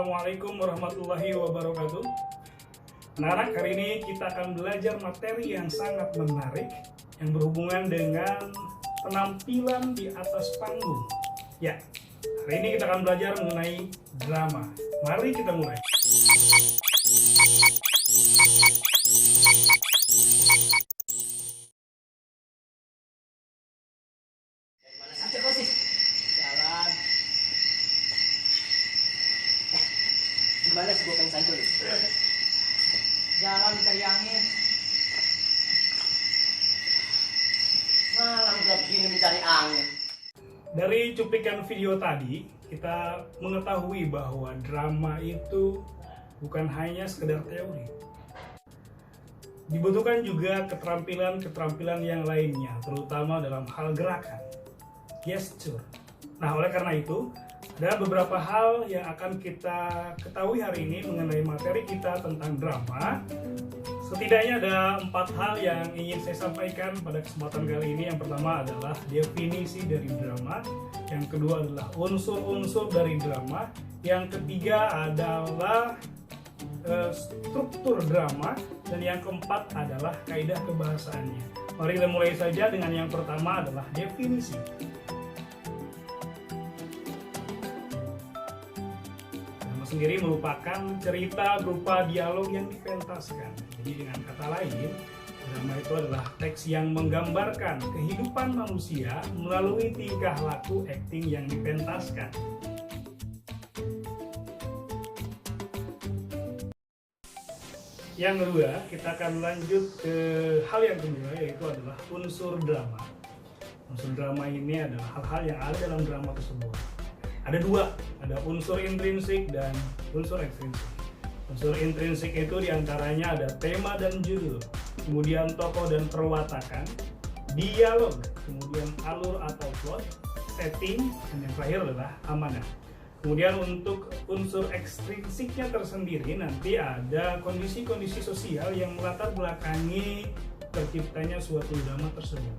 Assalamualaikum warahmatullahi wabarakatuh. Anak-anak, hari ini kita akan belajar materi yang sangat menarik yang berhubungan dengan penampilan di atas panggung. Ya, hari ini kita akan belajar mengenai drama. Mari kita mulai. Mana saja kau sih? Jalan. Gimana sih gue pengen sanjol nih? Jalan mencari angin. Malam udah begini mencari angin. Dari cuplikan video tadi, kita mengetahui bahwa drama itu bukan hanya sekedar teori. Dibutuhkan juga keterampilan-keterampilan yang lainnya, terutama dalam hal gerakan, gesture. Nah, oleh karena itu, ada beberapa hal yang akan kita ketahui hari ini mengenai materi kita tentang drama. Setidaknya ada 4 hal yang ingin saya sampaikan pada kesempatan kali ini. Yang pertama adalah definisi dari drama, yang kedua adalah unsur-unsur dari drama, yang ketiga adalah struktur drama, dan yang keempat adalah kaidah kebahasaannya. Mari kita mulai saja dengan yang pertama adalah definisi. Sendiri merupakan cerita berupa dialog yang dipentaskan. Jadi dengan kata lain, drama itu adalah teks yang menggambarkan kehidupan manusia melalui tingkah laku akting yang dipentaskan. Yang kedua, kita akan lanjut ke hal yang kedua, yaitu adalah unsur drama. Unsur drama ini adalah hal-hal yang ada dalam drama tersebut. Ada dua, ada unsur intrinsik dan unsur ekstrinsik. Unsur intrinsik itu diantaranya ada tema dan judul, kemudian tokoh dan perwatakan, dialog, kemudian alur atau plot, setting, dan yang terakhir adalah amanah. Kemudian untuk unsur ekstrinsiknya tersendiri nanti ada kondisi-kondisi sosial yang melatar belakangi terciptanya suatu drama tersebut.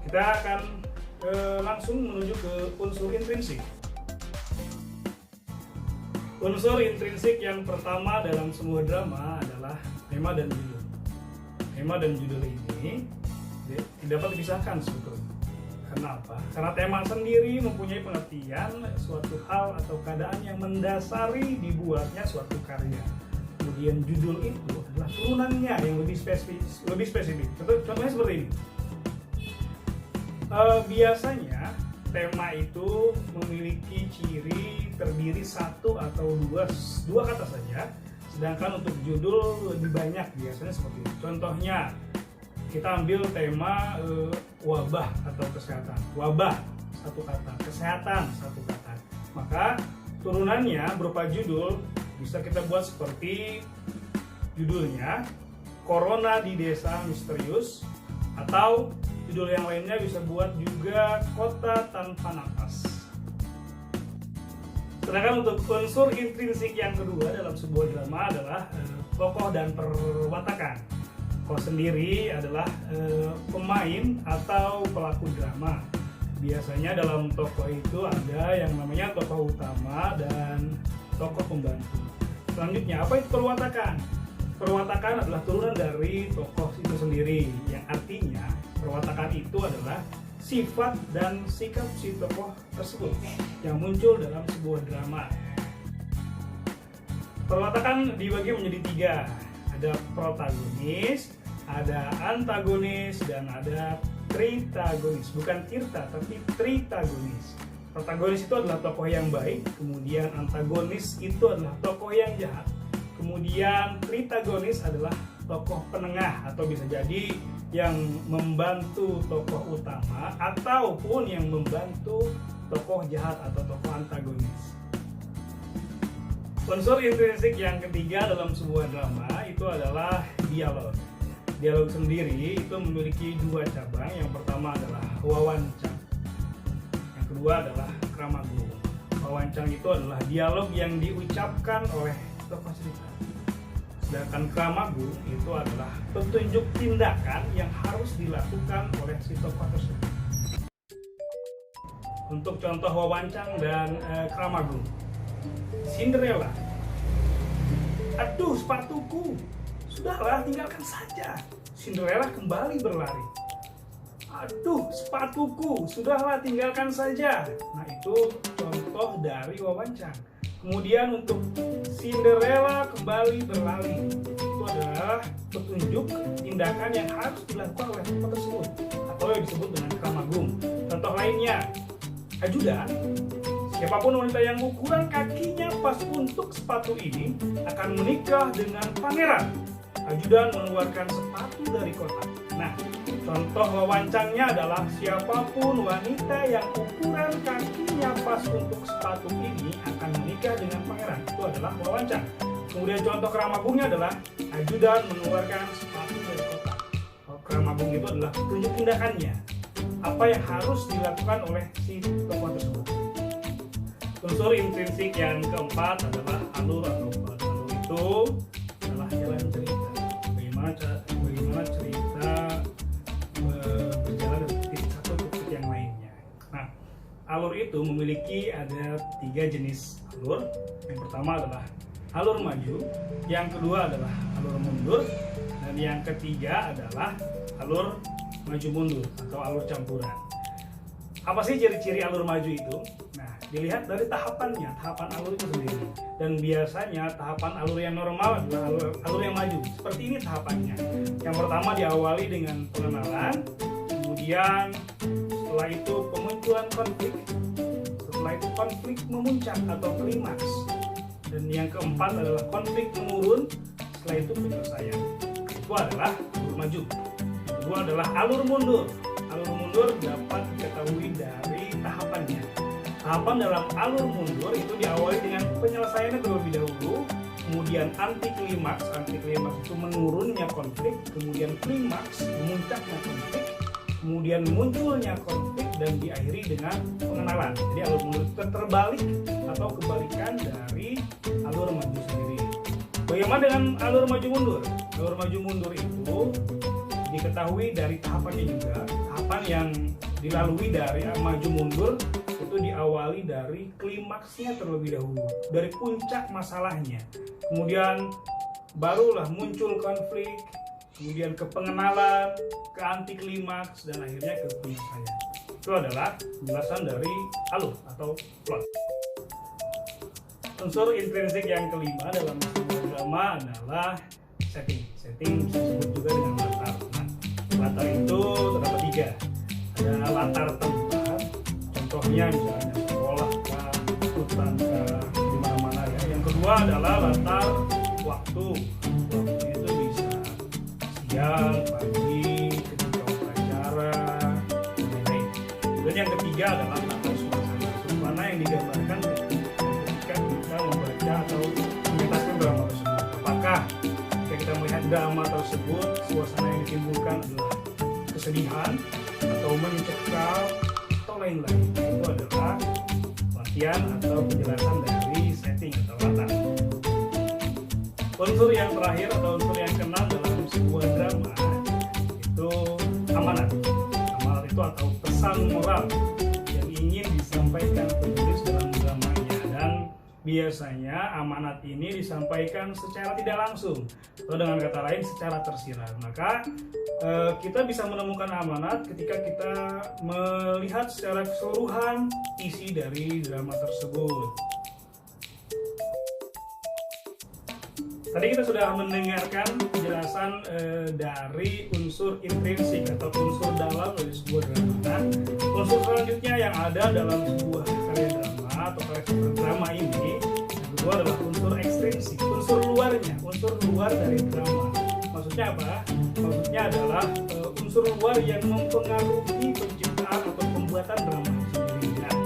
Kita akan langsung menuju ke unsur intrinsik. Unsur intrinsik yang pertama dalam sebuah drama adalah tema dan judul. Tema dan judul ini tidak dapat dipisahkan sebetulnya. Kenapa? Karena tema sendiri mempunyai pengertian suatu hal atau keadaan yang mendasari dibuatnya suatu karya. Kemudian judul itu adalah turunannya yang lebih spesifik. Contohnya seperti ini. Biasanya tema itu memiliki ciri terdiri satu atau dua kata saja, sedangkan untuk judul lebih banyak, biasanya seperti itu. Contohnya, kita ambil tema wabah atau kesehatan. Wabah satu kata, kesehatan satu kata. Maka turunannya berupa judul bisa kita buat seperti judulnya Corona di Desa Misterius, atau judul yang lainnya bisa buat juga Kota Tanpa Napas. Sedangkan untuk unsur intrinsik yang kedua dalam sebuah drama adalah tokoh dan perwatakan. Tokoh sendiri adalah pemain atau pelaku drama. Biasanya dalam tokoh itu ada yang namanya tokoh utama dan tokoh pembantu. Selanjutnya, apa itu perwatakan? Perwatakan adalah turunan dari tokoh itu sendiri, yang artinya perwatakan itu adalah sifat dan sikap si tokoh tersebut yang muncul dalam sebuah drama. Perwatakan dibagi menjadi 3. Ada protagonis, ada antagonis, dan ada tritagonis. Bukan tirta, tapi tritagonis. Protagonis itu adalah tokoh yang baik, kemudian antagonis itu adalah tokoh yang jahat, kemudian tritagonis adalah tokoh penengah atau bisa jadi yang membantu tokoh utama ataupun yang membantu tokoh jahat atau tokoh antagonis. Unsur intrinsik yang ketiga dalam sebuah drama itu adalah dialog. Dialog sendiri itu memiliki 2 cabang. Yang pertama adalah wawancang, yang kedua adalah kramagung. Wawancang itu adalah dialog yang diucapkan oleh tokoh cerita. Sedangkan kramagung itu adalah petunjuk tindakan yang harus dilakukan oleh si tokoh tersebut. Untuk contoh wawancang dan kramagung. Cinderella. Aduh, sepatuku. Sudahlah, tinggalkan saja. Cinderella kembali berlari. Aduh, sepatuku. Sudahlah, tinggalkan saja. Nah, itu contoh dari wawancang. Kemudian untuk Cinderella kembali berlari, itu adalah petunjuk tindakan yang harus dilakukan oleh tokoh tersebut, atau yang disebut dengan kramagung. Contoh lainnya, ajudan. Siapapun wanita yang ukuran kakinya pas untuk sepatu ini akan menikah dengan pangeran. Ajudan mengeluarkan sepatu dari kotak. Nah, contoh wawancangnya adalah siapapun wanita yang ukuran kakinya pas untuk sepatu ini akan menikah dengan pangeran. Itu adalah wawancang. Kemudian contoh kramagungnya adalah ajudan mengeluarkan sepatu dari kotak. Kramagung itu adalah tunjuk tindakannya. Apa yang harus dilakukan oleh si tokoh tersebut. Unsur intrinsik yang keempat adalah alur atau plot. Alur itu adalah jalan cerita. Bagaimana cerita berjalan dari titik satu ke titik yang lainnya. Nah, alur itu memiliki ada 3 jenis alur. Yang pertama adalah alur maju, yang kedua adalah alur mundur, dan yang ketiga adalah alur maju mundur atau alur campuran. Apa sih ciri-ciri alur maju itu? Nah, dilihat dari tahapannya, tahapan alur itu sendiri. Dan biasanya tahapan alur yang normal adalah alur yang maju. Seperti ini tahapannya. Yang pertama diawali dengan pengenalan, kemudian setelah itu pemunculan konflik, setelah itu konflik memuncak atau klimaks, dan yang keempat adalah konflik menurun, setelah itu penyelesaian. Itu adalah alur maju. Yang kedua adalah alur mundur. Alur mundur dapat diketahui dari tahapannya. Tahapan dalam alur mundur itu diawali dengan penyelesaiannya terlebih dahulu, kemudian anti klimaks itu menurunnya konflik, kemudian klimaks memuncaknya konflik, kemudian munculnya konflik, dan diakhiri dengan pengenalan. Jadi alur mundur itu terbalik atau kebalikan dari alur maju sendiri. Bagaimana dengan alur maju mundur? Alur maju mundur itu diketahui dari tahapannya juga. Tahapan yang dilalui dari maju mundur itu diawali dari klimaksnya terlebih dahulu, dari puncak masalahnya. Kemudian barulah muncul konflik, kemudian ke pengenalan, ke anti klimaks, dan akhirnya ke penyelesaian. Itu adalah penjelasan dari alur atau plot. Unsur intrinsik yang kelima dalam sebuah drama adalah setting. Setting bisa disebut juga dengan latar. Nah, latar itu terdapat 3. Ada latar tempat, contohnya misalnya sekolah kah, hutan kah, di mana-mana ya. Yang kedua adalah latar waktu. Waktu itu bisa siang, pagi, ketika upacara, dan lain-lain. Dan yang ketiga adalah latar suasana. Suasana yang digambarkan ketika kita membaca atau mengentaskan drama tersebut. Apakah ketika kita melihat drama tersebut, suasana yang ditimbulkan adalah kesedihan atau mencekam atau lain-lain. Itu adalah latihan atau penjelasan dari setting atau latar. Unsur yang terakhir atau unsur yang keenam dalam sebuah drama itu amanat. Amanat itu atau pesan moral yang ingin disampaikan penulis dalam dramanya, dan biasanya amanat ini disampaikan secara tidak langsung atau dengan kata lain secara tersirat. Maka kita bisa menemukan amanat ketika kita melihat secara keseluruhan isi dari drama tersebut. Tadi kita sudah mendengarkan penjelasan dari unsur intrinsik atau unsur dalam dari sebuah drama. Nah, unsur selanjutnya yang ada dalam sebuah karya drama atau karya drama ini, yang kedua adalah unsur ekstrinsik, unsur luarnya, unsur luar dari drama. Maksudnya apa? Maksudnya adalah unsur luar yang mempengaruhi penciptaan atau pembuatan drama sendiri. Nah,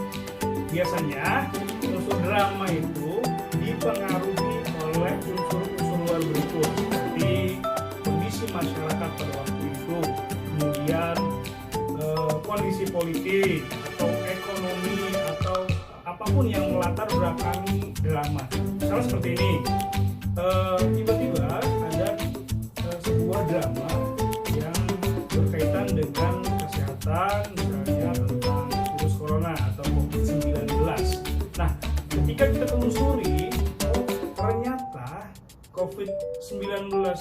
biasanya unsur drama itu dipengaruhi oleh unsur-unsur luar berikut, seperti kondisi masyarakat pada waktu itu, kemudian kondisi politik atau ekonomi atau apapun yang melatar belakangi drama. Misalnya seperti ini, tiba-tiba ada sebuah drama yang berkaitan dengan kesehatan, misalnya tentang virus corona atau COVID-19. Nah, ketika kita telusuri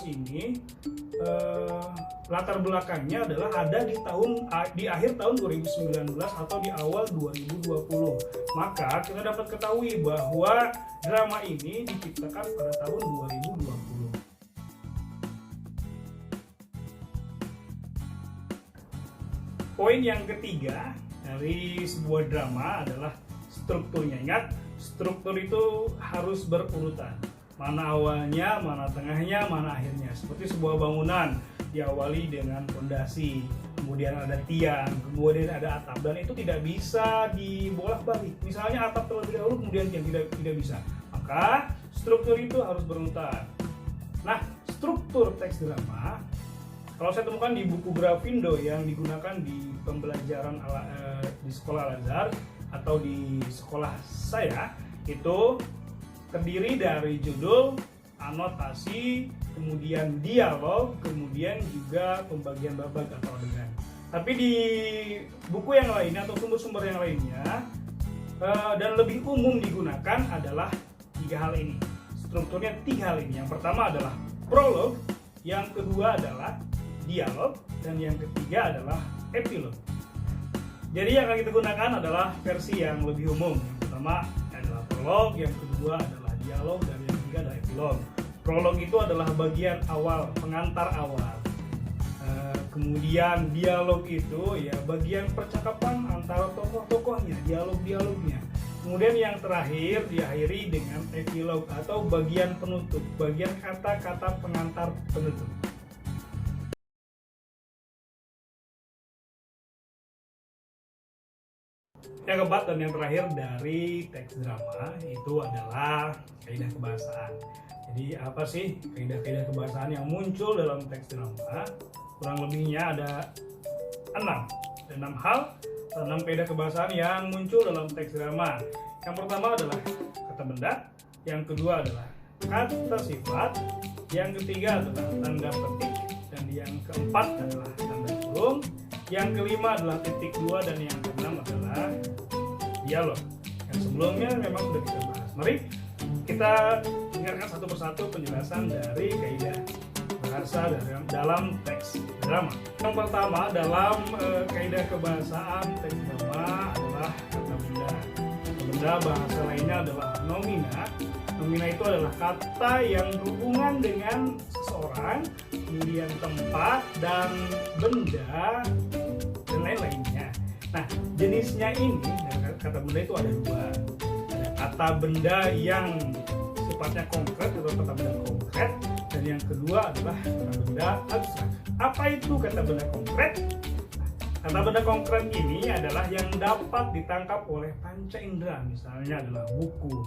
ini latar belakangnya adalah ada di akhir tahun 2019 atau di awal 2020. Maka kita dapat ketahui bahwa drama ini diciptakan pada tahun 2020. Poin yang ketiga dari sebuah drama adalah strukturnya. Ingat, struktur itu harus berurutan. Mana awalnya, mana tengahnya, mana akhirnya. Seperti sebuah bangunan diawali dengan fondasi, kemudian ada tiang, kemudian ada atap, dan itu tidak bisa dibolak-balik. Misalnya atap terlebih dahulu, kemudian tiang, tidak bisa. Maka struktur itu harus berurutan. Nah, struktur teks drama kalau saya temukan di buku Grafindo yang digunakan di pembelajaran di sekolah Al-Azhar atau di sekolah saya, itu terdiri dari judul, anotasi, kemudian dialog, kemudian juga pembagian babak atau adegan. Tapi di buku yang lainnya atau sumber-sumber yang lainnya dan lebih umum digunakan adalah 3 hal ini. Strukturnya 3 hal ini. Yang pertama adalah prolog, yang kedua adalah dialog, dan yang ketiga adalah epilog. Jadi yang akan kita gunakan adalah versi yang lebih umum. Yang pertama adalah prolog, yang kedua adalah dialog, dan yang ketiga adalah epilog. Prolog itu adalah bagian awal, pengantar awal. Kemudian dialog itu ya bagian percakapan antara tokoh-tokohnya, dialog-dialognya. Kemudian yang terakhir diakhiri dengan epilog atau bagian penutup, bagian kata-kata pengantar penutup. Yang keempat dan yang terakhir dari teks drama itu adalah kaidah kebahasaan. Jadi apa sih kaidah-kaidah kebahasaan yang muncul dalam teks drama? Kurang lebihnya ada 6 hal, 6 kaidah kebahasaan yang muncul dalam teks drama. Yang pertama adalah kata benda, yang kedua adalah kata sifat, yang ketiga adalah tanda petik, dan yang keempat adalah tanda kurung, yang kelima adalah titik 2, dan yang keenam adalah dialog. Yang sebelumnya memang sudah kita bahas. Mari kita dengarkan satu persatu penjelasan dari kaidah bahasa dalam teks drama. Yang pertama dalam kaidah kebahasaan teks drama adalah kata benda. Kata benda bahasa lainnya adalah nomina. Nomina itu adalah kata yang berhubungan dengan seseorang, kemudian tempat dan benda dan lain-lainnya. Nah, jenisnya ini kata benda itu ada 2. Ada kata benda yang sifatnya konkret atau kata benda konkret, dan yang kedua adalah kata benda abstrak. Apa itu kata benda konkret? Kata benda konkret ini adalah yang dapat ditangkap oleh panca indera, misalnya adalah buku,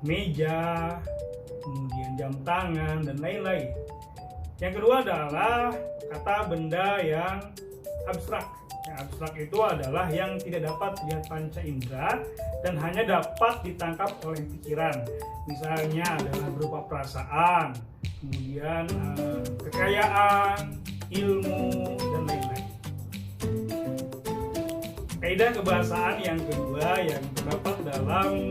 meja, kemudian jam tangan, dan lain-lain. Yang kedua adalah kata benda yang abstrak. Yang abstrak itu adalah yang tidak dapat dilihat panca indera dan hanya dapat ditangkap oleh pikiran. Misalnya adalah berupa perasaan, kemudian kekayaan, ilmu, dan lain-lain. Kaidah kebahasaan yang kedua yang terdapat dalam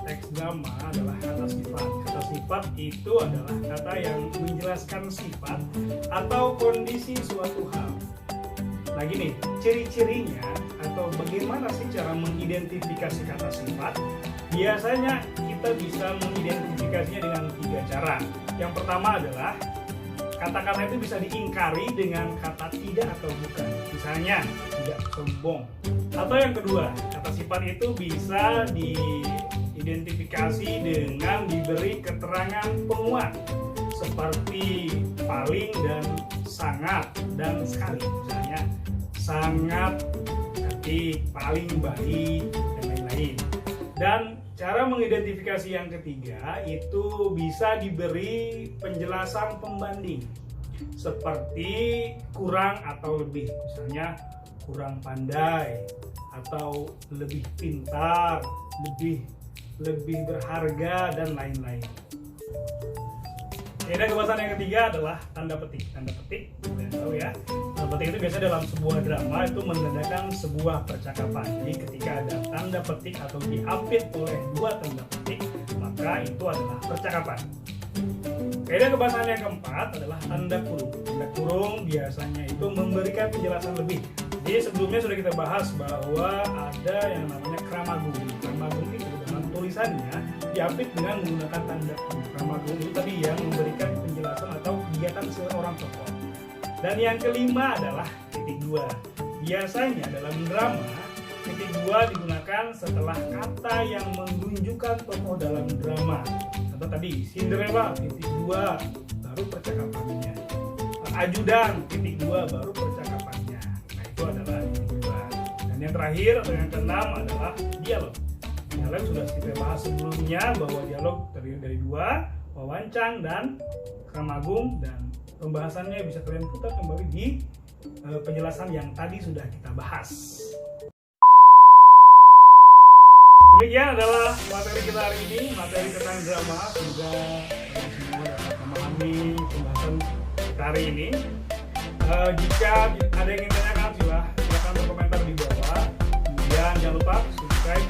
teks drama adalah kata sifat. Kata sifat itu adalah kata yang menjelaskan sifat atau kondisi suatu hal. Nah gini, ciri-cirinya atau bagaimana sih cara mengidentifikasi kata sifat? Biasanya kita bisa mengidentifikasinya dengan 3 cara. Yang pertama adalah kata-kata itu bisa diingkari dengan kata tidak atau bukan. Misalnya, tidak sombong. Atau yang kedua, kata sifat itu bisa diidentifikasi dengan diberi keterangan penguat seperti paling dan sangat dan sekali. Misalnya, sangat, cantik, paling baik, dan lain-lain. Dan cara mengidentifikasi yang ketiga itu bisa diberi penjelasan pembanding seperti kurang atau lebih, misalnya kurang pandai atau lebih pintar, lebih berharga, dan lain-lain. Kaidah kebahasaan yang ketiga adalah tanda petik. Tanda petik, kalian tahu ya. Tanda petik itu biasanya dalam sebuah drama itu menandakan sebuah percakapan. Jadi ketika ada tanda petik atau diapit oleh 2 tanda petik, maka itu adalah percakapan. Kaidah kebahasan yang keempat adalah tanda kurung. Tanda kurung biasanya itu memberikan penjelasan lebih. Jadi sebelumnya sudah kita bahas bahwa ada yang namanya kramagung. Kramagung itu dalam tulisannya diapit dengan menggunakan tanda kurung. Kramagung itu tadi yang memberikan penjelasan atau kegiatan seorang tokoh. Dan yang kelima adalah titik dua. Biasanya dalam drama, titik dua digunakan setelah kata yang menunjukkan tokoh dalam drama. Contoh tadi, Cinderella, titik dua, baru percakapannya. Ajudan, titik dua, baru percakapannya. Nah itu adalah titik dua. Dan yang terakhir atau yang keenam adalah dialog. Dialog sudah kita bahas sebelumnya bahwa dialog terdiri dari dua, wawancang dan kramagung, dan pembahasannya bisa kalian putar kembali di penjelasan yang tadi sudah kita bahas. Demikian adalah materi kita hari ini, materi tentang drama. Semoga kalian semua dapat memahami pembahasan kita hari ini. Jika ada yang ingin tanyakan, silakan berkomentar di bawah. Kemudian jangan lupa subscribe